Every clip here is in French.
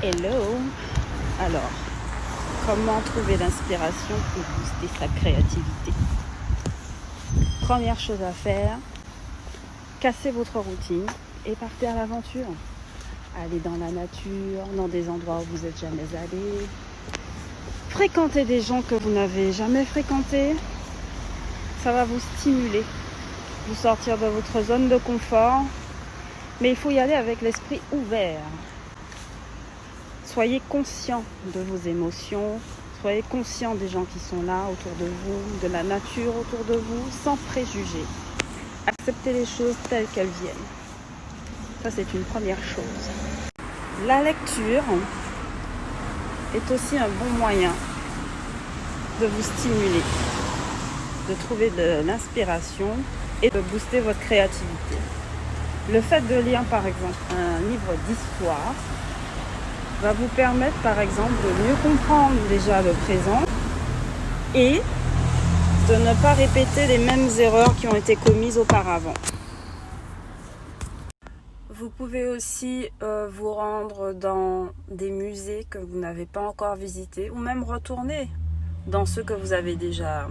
Hello! Alors, comment trouver l'inspiration pour booster sa créativité? Première chose à faire, cassez votre routine et partez à l'aventure. Allez dans la nature, dans des endroits où vous n'êtes jamais allé. Fréquentez des gens que vous n'avez jamais fréquentés. Ça va vous stimuler, vous sortir de votre zone de confort. Mais il faut y aller avec l'esprit ouvert. Soyez conscient de vos émotions, soyez conscient des gens qui sont là autour de vous, de la nature autour de vous, sans préjugés. Acceptez les choses telles qu'elles viennent. Ça, c'est une première chose. La lecture est aussi un bon moyen de vous stimuler, de trouver de l'inspiration et de booster votre créativité. Le fait de lire, par exemple, un livre d'histoire va vous permettre, par exemple, de mieux comprendre déjà le présent et de ne pas répéter les mêmes erreurs qui ont été commises auparavant. Vous pouvez aussi vous rendre dans des musées que vous n'avez pas encore visités ou même retourner dans ceux que vous avez déjà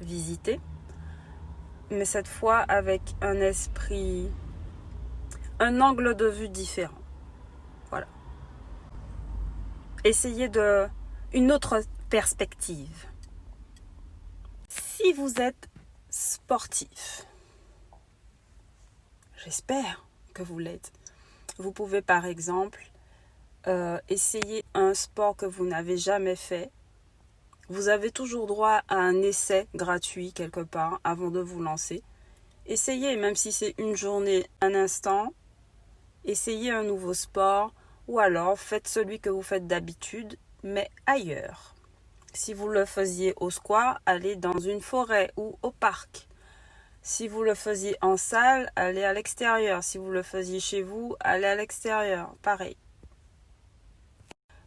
visités, mais cette fois avec un esprit, un angle de vue différent. Voilà. Essayez une autre perspective. Si vous êtes sportif, j'espère que vous l'êtes, vous pouvez par exemple essayer un sport que vous n'avez jamais fait. Vous avez toujours droit à un essai gratuit quelque part avant de vous lancer. Essayez, même si c'est une journée, un instant, essayez un nouveau sport ou alors faites celui que vous faites d'habitude, mais ailleurs. Si vous le faisiez au square, allez dans une forêt ou au parc. Si vous le faisiez en salle, allez à l'extérieur. Si vous le faisiez chez vous, allez à l'extérieur. Pareil.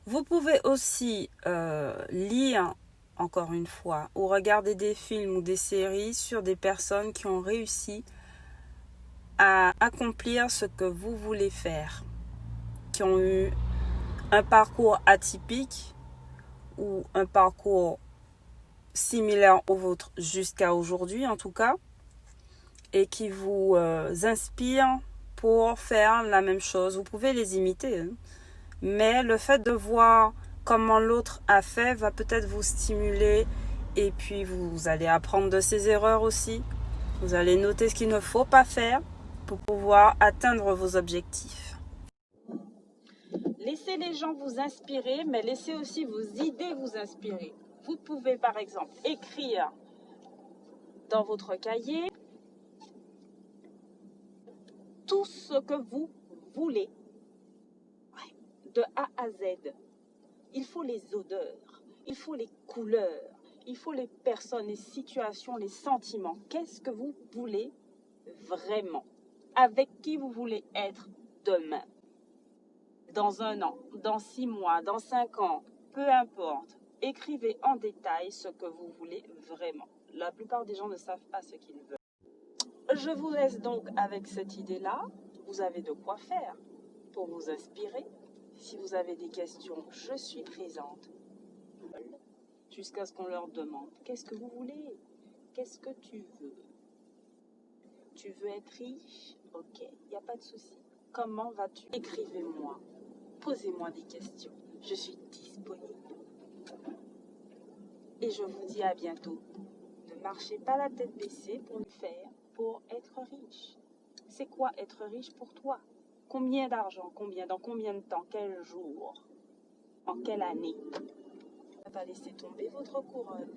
Vous pouvez aussi lire, encore une fois, ou regarder des films ou des séries sur des personnes qui ont réussi à accomplir ce que vous voulez faire, qui ont eu un parcours atypique ou un parcours similaire au vôtre jusqu'à aujourd'hui en tout cas, et qui vous inspirent pour faire la même chose. Vous pouvez les imiter, hein. Mais le fait de voir comment l'autre a fait va peut-être vous stimuler et puis vous allez apprendre de ses erreurs aussi. Vous allez noter ce qu'il ne faut pas faire pour pouvoir atteindre vos objectifs. Laissez les gens vous inspirer, mais laissez aussi vos idées vous inspirer. Vous pouvez par exemple écrire dans votre cahier tout ce que vous voulez, de A à Z. Il faut les odeurs, il faut les couleurs, il faut les personnes, les situations, les sentiments. Qu'est-ce que vous voulez vraiment? Avec qui vous voulez être demain? Dans 1 an, dans 6 mois, dans 5 ans, peu importe. Écrivez en détail ce que vous voulez vraiment. La plupart des gens ne savent pas ce qu'ils veulent. Je vous laisse donc avec cette idée-là. Vous avez de quoi faire pour vous inspirer. Si vous avez des questions, je suis présente. Jusqu'à ce qu'on leur demande, qu'est-ce que vous voulez? Qu'est-ce que tu veux? Tu veux être riche? Ok, il n'y a pas de souci. Comment vas-tu? Écrivez-moi. Posez-moi des questions. Je suis disponible. Et je vous dis à bientôt. Ne marchez pas la tête baissée pour le faire, pour être riche. C'est quoi être riche pour toi? Combien d'argent? Combien? Dans combien de temps? Quel jour? En quelle année? On va laisser tomber votre couronne.